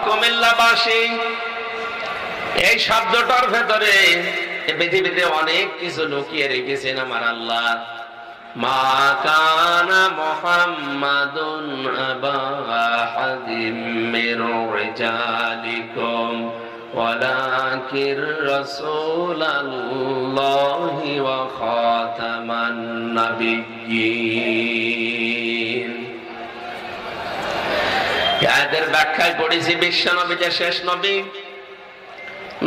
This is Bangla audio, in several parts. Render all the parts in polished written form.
কুমিল্লাবাসী, এই শব্দটার ভেতরে পৃথিবীতে অনেক কিছু লুকিয়ে রেখেছেন আমার আল্লাহ। মা কানা মুহাম্মাদুন আবা আহাদিম মির রিজালিকুম ওয়ালাকির রাসূলুল্লাহি ওয়া খাতামান নাবিয়্যিন। আয়াতের ব্যাখ্যায় পড়েছি বিশ্ব নবী যে শেষ নবী,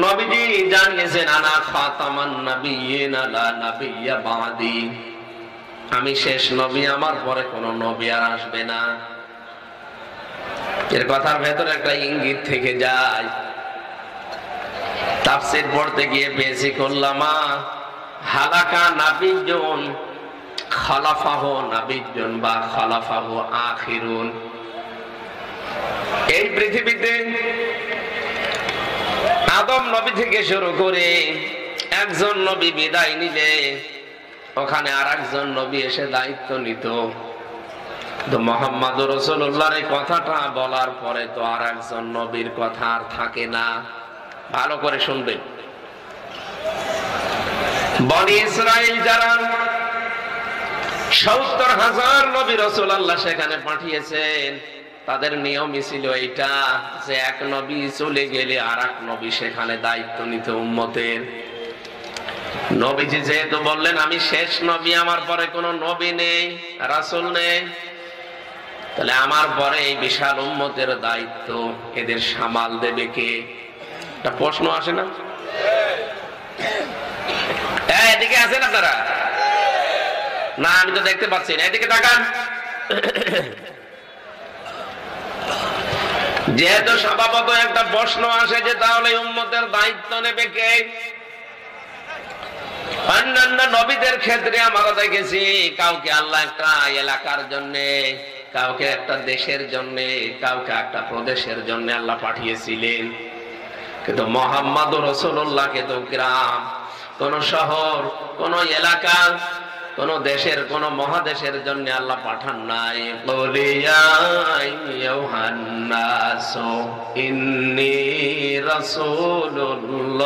নবীজি জানিয়েছেন আনা খাতামান নাবিয়্যিন লা নাবিয়্যা বাদি, আমি শেষ নবী, আমার পরে কোন নবী আর আসবে না। এর কথার ভেতরে একটা ইঙ্গিত থেকে যায়। তাফসীর পড়তে গিয়ে পেয়েছি কুল্লামা হালাকা নাবিয়্যুন খালাফাহু নাবিয়্যুন বা খালাফাহু আখিরুন। এই পৃথিবীতে আদম নবী থেকে শুরু করে একজন নবী বিদায় নিলে ওখানে আর একজন নবী এসে দায়িত্ব নিত। তো মুহাম্মদুর রাসূলুল্লাহর এই কথাটা বলার পরে তো আর একজন নবীর কথা আর থাকে না। ভালো করে শুনবেন, বনি ইসরাইল যারা ৭০,০০০ নবী রাসূল আল্লাহ সেখানে পাঠিয়েছেন, তাদের নিয়মই ছিল এইটা যে এক নবী চলে গেলে আর এক নবী সেখানে দায়িত্ব নিত উম্মতের। নবীজি যেহেতু বললেন আমি শেষ নবী, আমার পরে কোনো নবী নেই, রাসূল নেই, তাহলে আমার পরে এই বিশাল উম্মতের দায়িত্ব এদের সামাল দেবে কে? একটা প্রশ্ন আসে না? এদিকে আছেন আপনারা? না আমি তো দেখতে পাচ্ছি না, এদিকে তাকান। যেহেতু স্বভাবত একটা প্রশ্ন আসে যে তাহলে উম্মতের দায়িত্ব নেবে কে? অন্যান্য নবীদের ক্ষেত্রে আমরা দেখেছি কাউকে আল্লাহ একটা এলাকার জন্য, কাউকে একটা দেশের জন্য, কাউকে একটা প্রদেশের জন্য আল্লাহ পাঠিয়েছিলেন। কিন্তু মুহাম্মদুর রাসূলুল্লাহকে তো গ্রাম, কোন শহর, কোন এলাকা, কোন দেশের, কোন মহাদেশের জন্য আল্লাহ পাঠান নাই। বলিয়া ইউহান্নাসু ইন্নী রাসূলুল্লাহি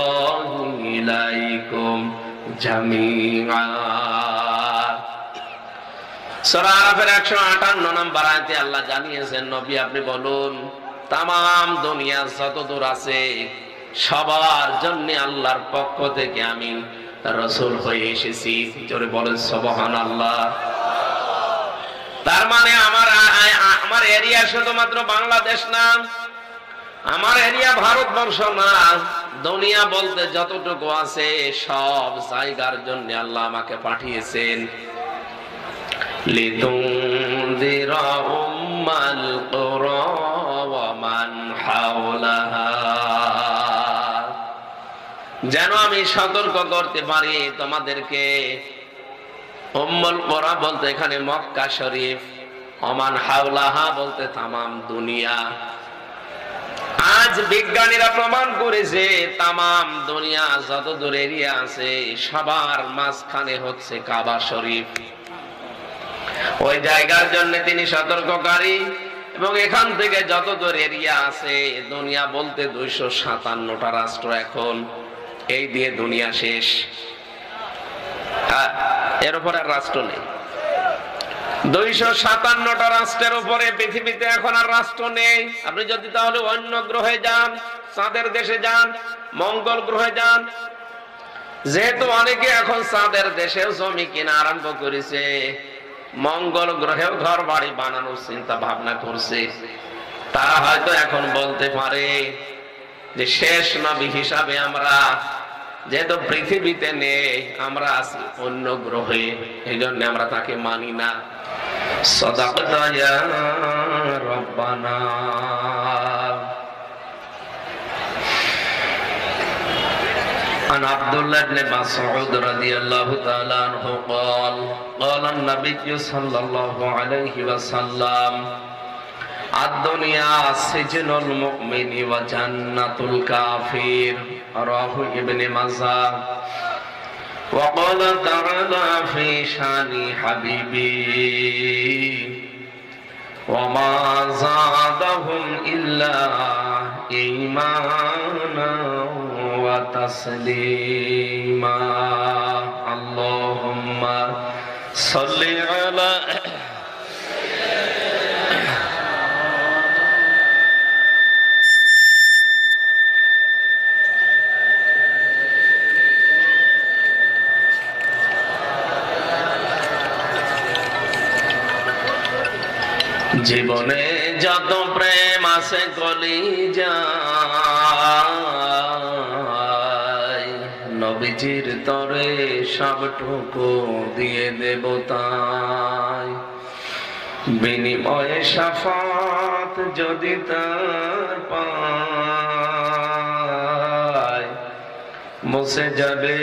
ইলাইকুম জামিআ। সূরা আরাফের ১৫৮ নম্বর আয়াতে আল্লাহ জানিয়েছেন নবী আপনি বলুন তামাম দুনিয়া যতদূর আছে সবার জন্য আল্লাহর পক্ষ থেকে আমি রাসূল হয়ে এসেছি। জোরে বলেন সুবহানাল্লাহ। তার মানে আমার এরিয়া শুধুমাত্র বাংলাদেশ না, আমার এরিয়া ভারতবর্ষ না, দুনিয়া বলতে যতটুকু আছে সব জায়গার জন্য আল্লাহ আমাকে পাঠিয়েছেন। লিতুনযিরা উম্মাল কুরা ওয়া মান হাওলাহা, যেন আমি সতর্ক করতে পারি তোমাদেরকে। উম্মুল কুরা বলতে এখানে মক্কা শরীফ, ওমান হাওলাহা বলতে তামাম দুনিয়া। আজ বিজ্ঞানীরা প্রমাণ করেছে তামাম দুনিয়া যত দূর এরিয়া আছে সবার মাঝখানে হচ্ছে কাবা শরীফ। ওই জায়গার জন্য তিনি সতর্ককারী, এবং এখান থেকে যত দূর এরিয়া আছে দুনিয়া বলতে ২৫৭টা রাষ্ট্র, এখন এই দিয়ে দুনিয়া শেষ। এর উপর আর রাষ্ট্র নেই। ২৫৭টা রাষ্ট্রের উপরে পৃথিবীতে এখন আর রাষ্ট্র নেই। আপনি যদি তাহলে অন্য গ্রহে যান, চাঁদের দেশে যান, মঙ্গল গ্রহে যান, যেহেতু অনেকে এখন চাঁদের দেশেও জমি কিনা আরম্ভ করেছে, মঙ্গল গ্রহেও ঘর বাড়ি বানানোর চিন্তা ভাবনা করছে, তারা হয়তো এখন বলতে পারে যে শেষ নবী হিসাবে আমরা যেহেতু পৃথিবীতে নেই, আমরা আছি অন্য গ্রহে, এই জন্য আমরা তাকে মানি না। সাদাকাতা ইয়া রাব্বানা। عن عبد الله بن مسعود رضي الله تعالى عنه قال قال النبي صلى الله عليه وسلم الدنيا سجن المؤمن وجنة الكافر رواه ابن ماجه وقال تعالى في شان حبيبي وما زادهم إلا إيمانا وتسليما اللهم صل على জীবনে যত প্রেম আছে কলিজায় নবীজির তরে সবটুকু দিয়ে দেব তাই বিনিময়ে শাফাত যদি তার পায় মুছে যাবে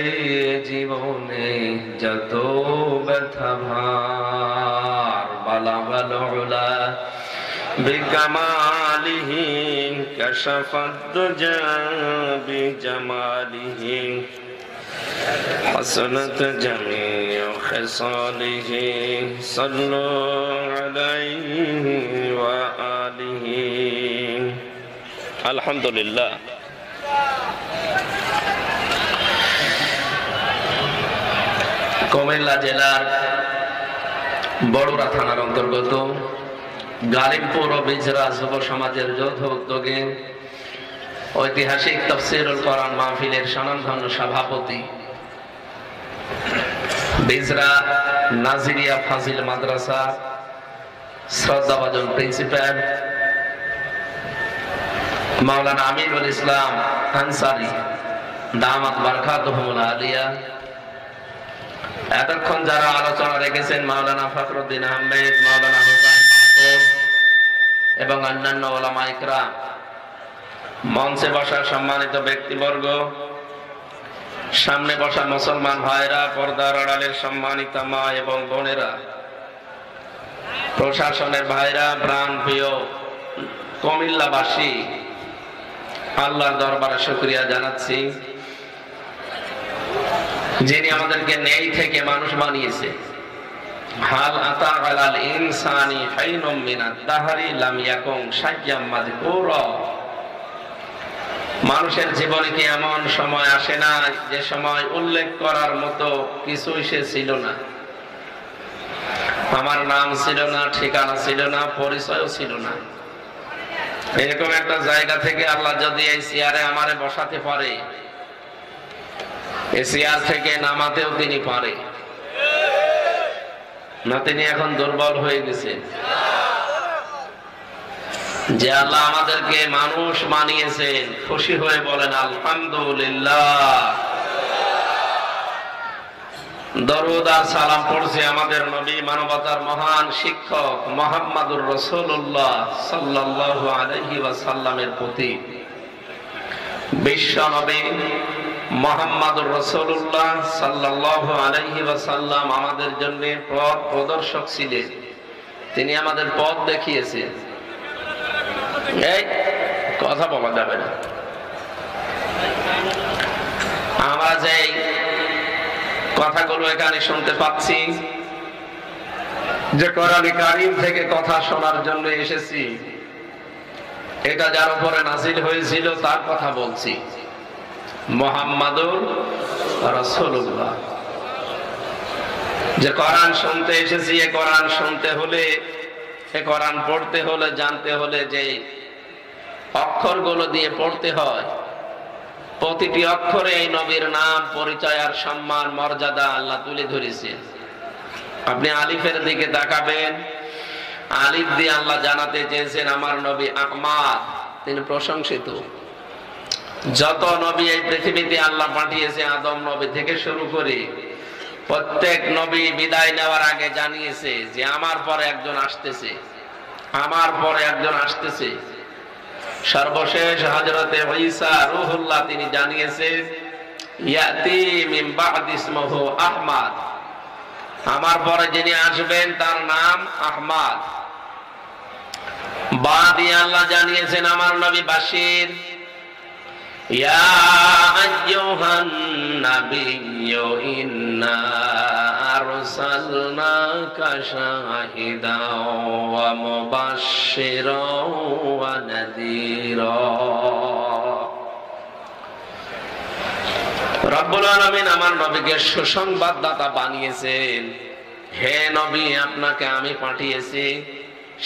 জীবনে যত ব্যথা ভার বালা বালা বিকামালিহি কাশাফাত দুজা বিজামালিহি হাসানাত জামিউ খিসালিহি সাল্লু আলাইহি ওয়া আলিহি আলহামদুলিল্লাহ। কুমিল্লা জেলার বড়ুরা থানার অন্তর্গত গালিবপুর ও বিজরা যুব সমাজের যৌথ উদ্যোগে ঐতিহাসিক তাফসীরুল কোরআন মাহফিলের স্বনামধন্য সভাপতি বিজরা নাজিরিয়া ফাজিল মাদ্রাসা শ্রদ্ধাভাজন প্রিন্সিপাল মাওলানা আমিনুল ইসলাম আনসারী দামাত বারকাতুহুল আলিয়া, এতক্ষণ যারা আলোচনা রেখেছেন মাওলানা ফখরুদ্দিন আহমেদ, মাওলানা হুসাইন মাহফুজ এবং অন্যান্য উলামা ইকরাম, মঞ্চে বসা সম্মানিত ব্যক্তিবর্গ, সামনে বসা মুসলমান ভাইরা, পর্দার আড়ালের সম্মানিত মা এবং বোনেরা, প্রশাসনের ভাইরা, প্রাণ প্রিয় কুমিল্লাবাসী, আল্লাহর দরবারে শুকরিয়া জানাচ্ছি যিনি আমাদেরকে নেই থেকে মানুষ বানিয়েছে। হাল আতা আলাল ইনসানি হাইনুম মিনাদ দাহরি লাম ইয়াকুন শাইয়্যাম মাযকুরা। মানুষের জীবনে কি এমন সময় আসে না যে সময় উল্লেখ করার মতো কিছুই সে ছিল না। আমার নাম ছিল না, ঠিকানা ছিল না, পরিচয়ও ছিল না। এরকম একটা জায়গা থেকে আল্লাহ যদি এই চেয়ারে আমারে বসাতে পারে, এই চেয়ার থেকে নামাতেও তিনি পারে না। তিনি এখন দুর্বল হয়ে গেছেন। যে আল্লাহ আমাদেরকে মানুষ বানিয়েছেন, খুশি হয়ে বলেন আলহামদুলিল্লাহ। দরুদ আর সালাম পড়ছে আমাদের নবী, মানবতার মহান শিক্ষক মুহাম্মদুর রাসূলুল্লাহ সাল্লাল্লাহু আলাইহি ওয়াসাল্লামের প্রতি। বিশ্ব নবী মুহাম্মদুর রাসূলুল্লাহ সাল্লাল্লাহু আলাইহি ওয়াসাল্লাম আমাদের জন্য পথ প্রদর্শক ছিলেন। তিনি আমাদের পথ দেখিয়েছেন। এই কথা বলা যাবে না। আমরা যে কথাগুলো এখানে শুনতে পাচ্ছি, যে কোরআন কারীম থেকে কথা শোনার জন্য এসেছি, এটা যার উপরে নাযিল হয়েছিল তার কথা বলছি, মুহাম্মাদুর রাসূলুল্লাহ। যে কোরআন শুনতে এসেছি, এ কোরআন শুনতে হলে, এ কোরআন পড়তে হলে, জানতে হলে যে অক্ষরগুলো দিয়ে পড়তে হয়, প্রতিটি অক্ষরে এই নবীর নাম, পরিচয় আর সম্মান মর্যাদা আল্লাহ তুলে ধরেছেন। আপনি আলিফের দিকে তাকাবেন, আলিফ দিয়ে আল্লাহ জানাতে চেয়েছেন আমার নবী আহমদ, তিনি প্রশংসিত। যত নবী এই পৃথিবীতে আল্লাহ পাঠিয়েছে, আদম নবী থেকে শুরু করে প্রত্যেক নবী বিদায় নেওয়ার আগে জানিয়েছে যে আমার পরে একজন আসতেছে, আমার পরে একজন আসতেছে। সর্বশেষ হযরতে ঈসা রূহুল্লাহ তিনি জানিয়েছেন ইয়াতি মিন বা'দি ইসমুহু আহমদ, আমার পরে যিনি আসবেন তার নাম আহমদ। বাদি আল্লাহ জানিয়েছেন আমার নবী বাশীর। ইয়া আইয়ুহান নাবিয়্যু ইন্না আরসালনাকা শাহিদাও ওয়া মুবাশশিরাও ওয়া নাযীরা। রব্বুল আলামিন আমার নবীকে সুসংবাদদাতা বানিয়েছেন। হে নবী, আপনাকে আমি পাঠিয়েছি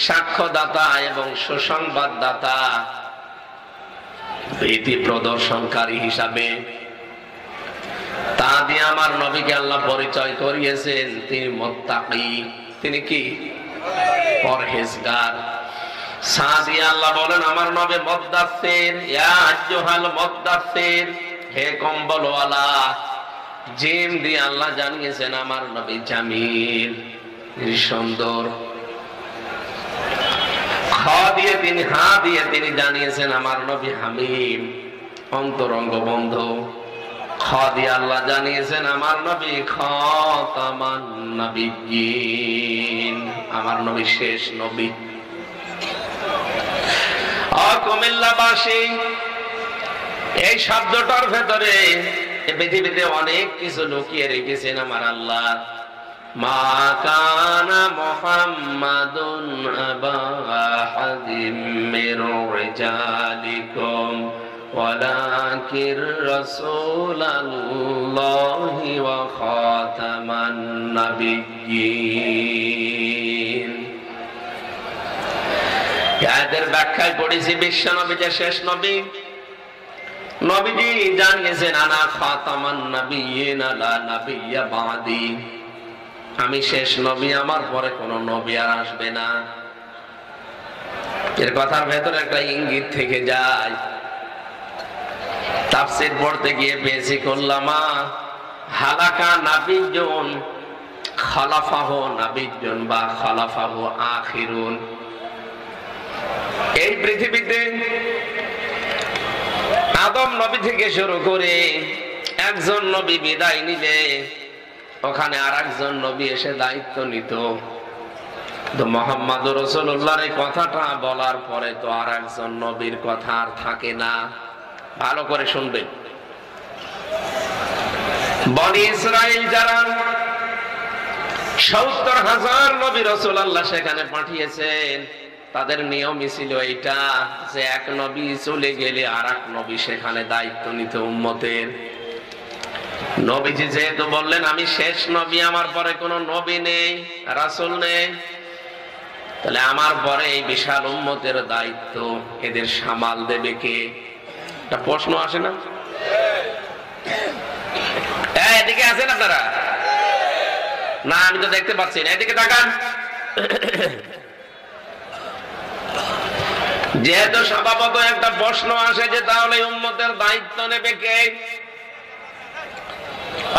সাক্ষ্যদাতা এবং সুসংবাদদাতা, ভীতি প্রদর্শনকারী হিসাবে। তা দিয়ে আমার নবীকে আল্লাহ পরিচয় করিয়েছেন তিনি মুত্তাকি। তিনি কি? পরহেজগার। সাদিয়া আল্লাহ বলেন আমার নবী মুদ্দাসসির, ইয়া আইয়ুহাল মুদ্দাসসির, হে কম্বলওয়ালা। জিম দিয়ে আল্লাহ জানিয়েছেন আমার নবী জামিল, সুন্দর। হা দিয়ে তিনি জানিয়েছেন আমার নবী হামিম, অন্তরঙ্গ বন্ধু। খ দিয়ে আল্লাহ জানিয়েছেন আমার নবী খাতামান নবিয়্যিন, আমার নবী শেষ নবী। কুমিল্লাবাসী, এই শব্দটার ভেতরে পৃথিবীতে অনেক কিছু লুকিয়ে রেখেছেন আমার আল্লাহ। মা কানা মুহাম্মাদুন আবা আহাদিম মির রিজালিকুম ওয়ালাকির রাসূলুল্লাহি ওয়া খাতামান নাবিয়্যিন। এদের ব্যাখ্যায় পড়েছি বিশ্ব নবী যে শেষ নবী। নবীজি জানিয়েছেন আনা খাতামান নাবিয়্যিন লা নাবিয়্যা বাদি, আমি শেষ নবী, আমার পরে কোন নবী আর আসবে না। এর কথার ভেতরে একটা ইঙ্গিত থেকে যায়। তাফসীর পড়তে গিয়ে পেয়েছি কুল্লামা হালাকা নাবিয়্যুন খালাফাহু নাবিয়্যুন বা খালাফাহু আখিরুন। এই পৃথিবীতে আদম নবী থেকে শুরু করে একজন নবী বিদায় নিলে ওখানে আর একজন নবী এসে দায়িত্ব নিত। তো মুহাম্মদুর রাসূলুল্লাহর এই কথাটা বলার পরে তো আর একজন নবীর কথা আর থাকে না। ভালো করে শুনবেন। বনি ইসরাইল যারা ৭০,০০০ নবী রাসূল আল্লাহ সেখানে পাঠিয়েছেন, তাদের নিয়মই ছিল এইটা যে এক নবী চলে গেলে আর এক নবী সেখানে দায়িত্ব নিত উম্মতের। নবীজি যেহেতু বললেন আমি শেষ নবী, আমার পরে কোনো নবী নেই, রাসূল নেই, তাহলে আমার পরে এই বিশাল উম্মতের দায়িত্ব এদের সামাল দেবে কে? একটা প্রশ্ন আসে না? এদিকে আছেন আপনারা? না আমি তো দেখতে পাচ্ছি না, এদিকে তাকান। যেহেতু স্বভাবত একটা প্রশ্ন আসে যে তাহলে উম্মতের দায়িত্ব নেবে কে?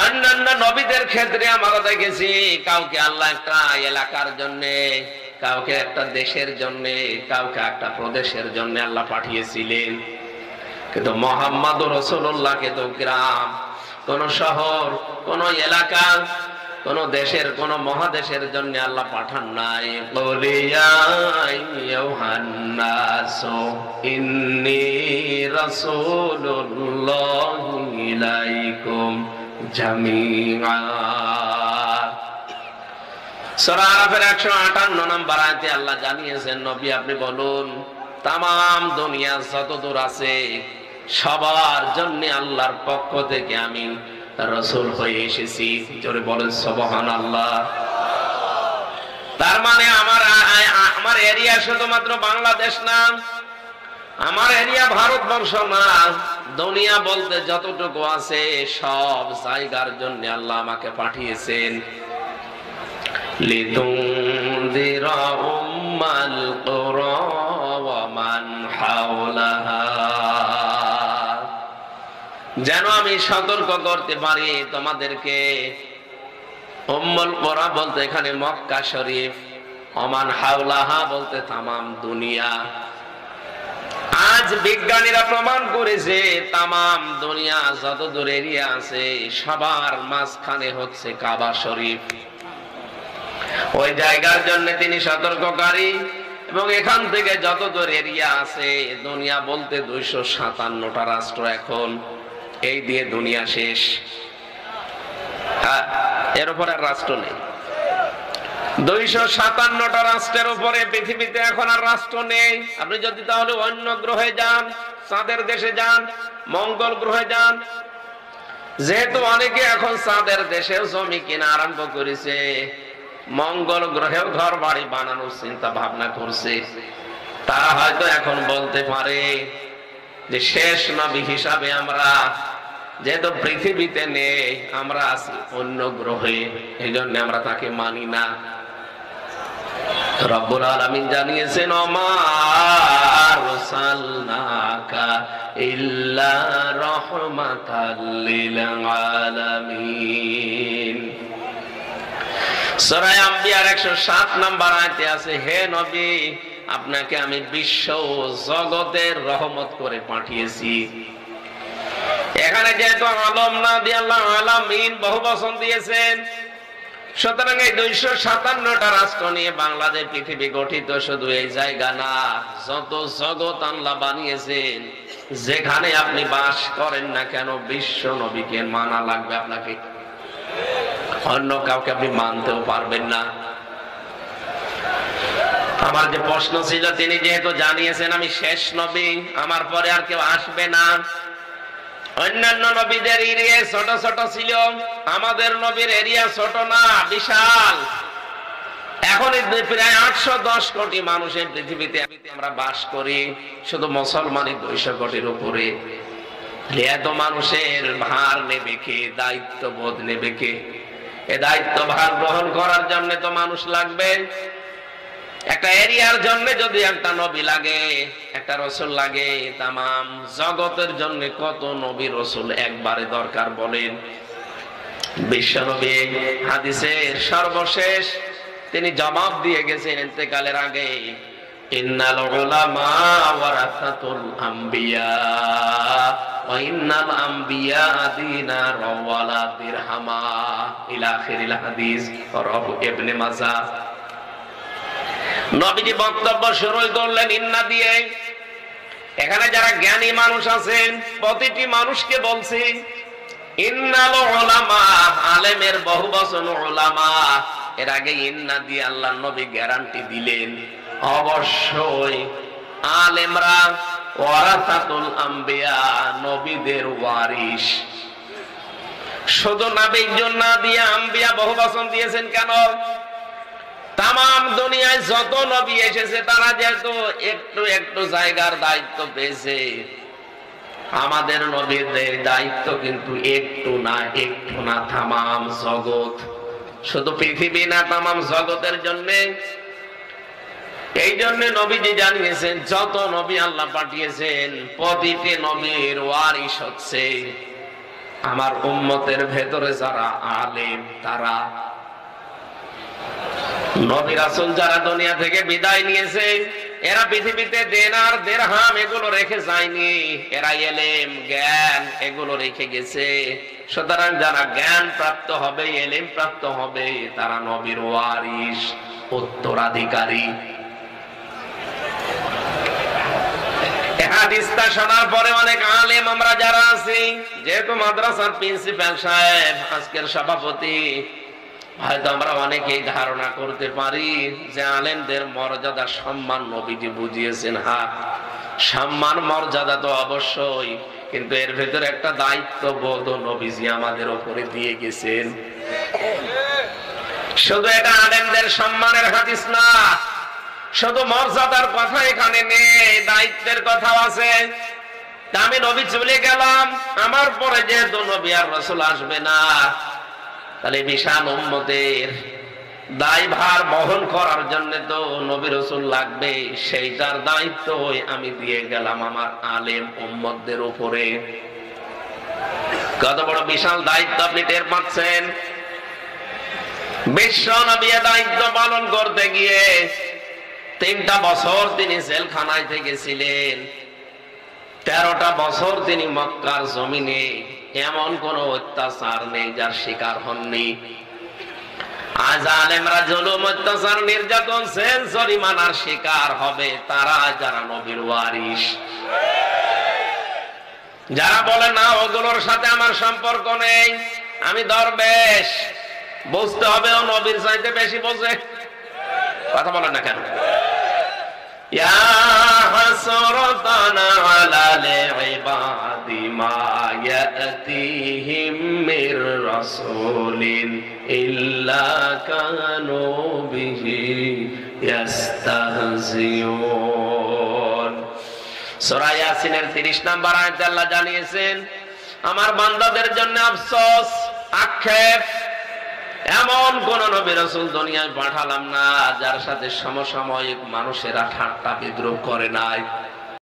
অন্যান্য নবীদের ক্ষেত্রে আমরা দেখেছি কাউকে আল্লাহ একটা এলাকার জন্য, কাউকে একটা দেশের জন্য, কাউকে একটা প্রদেশের জন্য আল্লাহ পাঠিয়েছিলেন। কিন্তু মুহাম্মদুর রাসূলুল্লাহকে তো গ্রাম, কোন শহর, কোন এলাকা, কোন দেশের, কোন মহাদেশের জন্য আল্লাহ পাঠান নাই। বলিয়া ইউহান্নাসু ইন্নী রাসূলুল্লাহি ইলাইকুম জামিআ। সূরা আরাফের ১৫৮ নম্বর আয়াতে আল্লাহ জানিয়েছেন নবী আপনি বলুন তামাম দুনিয়া যতদূর আছে সবার জন্য আল্লাহর পক্ষ থেকে আমি রাসূল হয়ে এসেছি। জোরে বলেন সুবহানাল্লাহ। তার মানে আমার এরিয়া শুধুমাত্র বাংলাদেশ না, আমার এরিয়া ভারতবর্ষ না, দুনিয়া বলতে যতটুকু আছে সব জায়গার জন্য আল্লাহ আমাকে পাঠিয়েছেন। লিতুনযিরা উম্মাল কুরা ওয়া মান হাওলাহা, যেন আমি সতর্ক করতে পারি তোমাদেরকে। উম্মুল কুরা বলতে এখানে মক্কা শরীফ, ওমান হাওলাহা বলতে তামাম দুনিয়া। আজ বিজ্ঞানীরা প্রমাণ করেছে তামাম দুনিয়া যত দূর এরিয়া আছে সবার মাঝখানে হচ্ছে কাবা শরীফ। ওই জায়গার জন্য তিনি সতর্ককারী, এবং এখান থেকে যত দূর এরিয়া আছে দুনিয়া বলতে ২৫৭টা রাষ্ট্র, এখন এই দিয়ে দুনিয়া শেষ। এর উপর আর রাষ্ট্র নেই। ২৫৭টা রাষ্ট্রের উপরে পৃথিবীতে এখন আর রাষ্ট্র নেই। আপনি যদি তাহলে অন্য গ্রহে যান, চাঁদের দেশে যান, মঙ্গল গ্রহে যান, যেহেতু অনেকে এখন চাঁদের দেশেও জমি কিনা আরম্ভ করেছে, মঙ্গল গ্রহেও ঘর বাড়ি বানানোর চিন্তা ভাবনা করছে, তারা হয়তো এখন বলতে পারে যে শেষ নবী হিসাবে আমরা যেহেতু পৃথিবীতে নেই, আমরা আছি অন্য গ্রহে, এই জন্য আমরা তাকে মানি না। রব্বুল আলামিন জানিয়েছেন ওমা আরসালনাকা ইল্লা রাহমাতাল লিল আলামিন। সূরা আম্বিয়ার 107 নম্বর আয়াতে আছে, হে নবী, আপনাকে আমি বিশ্ব জগতের রহমত করে পাঠিয়েছি। এখানে যেহেতু আলম না দিয়ে আল্লাহ আলামিন বহু বচন দিয়েছেন, সুতরাং এই 257টা রাষ্ট্র নিয়ে বাংলাদেশ পৃথিবী গঠিত। শুধু এই জায়গা না, যত জগৎ আল্লাহ বানিয়েছেন, যেখানে আপনি বাস করেন না কেন বিশ্ব নবীকে মানা লাগবে আপনাকে, অন্য কাউকে আপনি মানতেও পারবেন না। আমার যে প্রশ্ন ছিল, তিনি যেহেতু জানিয়েছেন আমি শেষ নবী, আমার পরে আর কেউ আসবে না। অন্যান্য নবীদের এরিয়া ছোট ছোট ছিল, আমাদের নবীর এরিয়া ছোট না, বিশাল। এখন প্রায় 810 কোটি মানুষের পৃথিবীতে আমরা বাস করি, শুধু মুসলমানই 200 কোটির উপরে। এত মানুষের ভার নেবে কে, দায়িত্ববোধ নেবে কে? এ দায়িত্ব ভার গ্রহণ করার জন্য তো মানুষ লাগবে। একটা এরিয়ার জন্য যদি একটা নবী লাগে, একটা রসুল লাগে, তামাম জগতের জন্য কত নবী রসুল একবারে দরকার বলেন? বিশ্ব নবী হাদিসের সর্বশেষ তিনি জবাব দিয়ে গেছেন ইন্তেকালের আগে, ইন্নাল উলামা ওয়ারাসাতুল আম্বিয়া ওয়া ইন্নাল আম্বিয়া দিনার ওয়ালা দিরহামা ইলা আখিরিল হাদিস, রাহু ইবনে মাজাহ। নবীজি বক্তব্য শুরু করলেন ইন্না দিয়ে। এখানে যারা জ্ঞানী মানুষ আছেন, প্রতিটি মানুষকে বলছি ইন্নাল উলামা, আলেমের বহুবচন উলামা। এর আগে ইন্না দিয়ে আল্লাহ নবী গ্যারান্টি দিলেন অবশ্যই আলেমরা ওয়ারাসাতুল আম্বিয়া, নবীদের ওয়ারিস। শুধু নবীর জন্য না দিয়ে আম্বিয়া বহুবচন দিয়েছেন কেন? তামাম দুনিয়ায় যত নবী এসেছে তারা যেহেতু একটু একটু জায়গার দায়িত্ব পেয়েছে, আমাদের নবীদের দায়িত্ব কিন্তু একটু না তামাম জগৎ, শুধু পৃথিবী না, তামাম জগতের জন্য। এই জন্য নবীজি জানিয়েছেন যত নবী আল্লাহ পাঠিয়েছেন প্রতিটি নবীর ওয়ারিস হচ্ছে আমার উম্মতের ভেতরে যারা আলেম, তারা নবী রাসূল যারা দুনিয়া থেকে বিদায় নিয়েছে, এরা পৃথিবীতে দিনার দিরহাম এগুলো রেখে যায়নি, এরা ইলম জ্ঞান এগুলো রেখে গেছে। সুতরাং যারা জ্ঞান প্রাপ্ত হবে, ইলম প্রাপ্ত হবে, তারা নবীর ওয়ারিস, উত্তরাধিকারী। এই হাদিসটা শোনার পরে অনেক আলেম আমরা যারা আছি, যেহেতু মাদ্রাসার প্রিন্সিপাল সাহেব আজকের সভাপতি, হয়তো আমরা অনেকেই ধারণা করতে পারি যে আলেমদের মর্যাদা সম্মান নবীজি বুঝিয়েছেন। হ্যাঁ, সম্মান মর্যাদা তো অবশ্যই, কিন্তু এর ভেতরে একটা দায়িত্ববোধ নবীজি আমাদের উপরে দিয়ে গেছেন। শুধু এটা আলেমদের সম্মানের হাদিস না, শুধু মর্যাদার কথা এখানে নেই, দায়িত্বের কথাও আছে। আমি নবী চলে গেলাম, আমার পরে যেহেতু নবী আর রাসূল আসবে না, তাহলে বিশাল উম্মতের দায়ভার বহন করার জন্য তো নবী রাসূল লাগবে, সেইটার দায়িত্ব আমি দিয়ে গেলাম আমার আলেম উম্মতদের উপরে। কত বড় বিশাল দায়িত্ব আপনি টের পাচ্ছেন? বিশ্ব নবী দায়িত্ব পালন করতে গিয়ে 3টা বছর তিনি জেলখানায় থেকেছিলেন, 13টা বছর তিনি মক্কার জমিনে এমন কোন অত্যাচার নেই যার শিকার হননি। আজ আলেমরা জুলুম, অত্যাচার, নির্যাতন, জেল জরিমানার শিকার হবে তারা যারা নবীর ওয়ারিস। যারা বলে না ওগুলোর সাথে আমার সম্পর্ক নেই, আমি দরবেশ, বুঝতে হবে ও নবীর চাইতে বেশি বোঝে। কথা বলেন না কেন? ইয়া হাসরাতান আলাল ইবাদি মা ইয়াতিহিম মির রাসূলিন ইল্লা কানু বিহি ইস্তাহজিউন। সূরা ইয়াসিনের 30 নম্বর আয়াতে আল্লাহ জানিয়েছেন, আমার বান্দাদের জন্য আফসোস, আক্ষেপ, এমন কোন নবী রাসূল দুনিয়ায় পাঠালাম না যার সাথে সমসাময়িক মানুষেরা ঠাট্টা বিদ্রুপ করে নাই।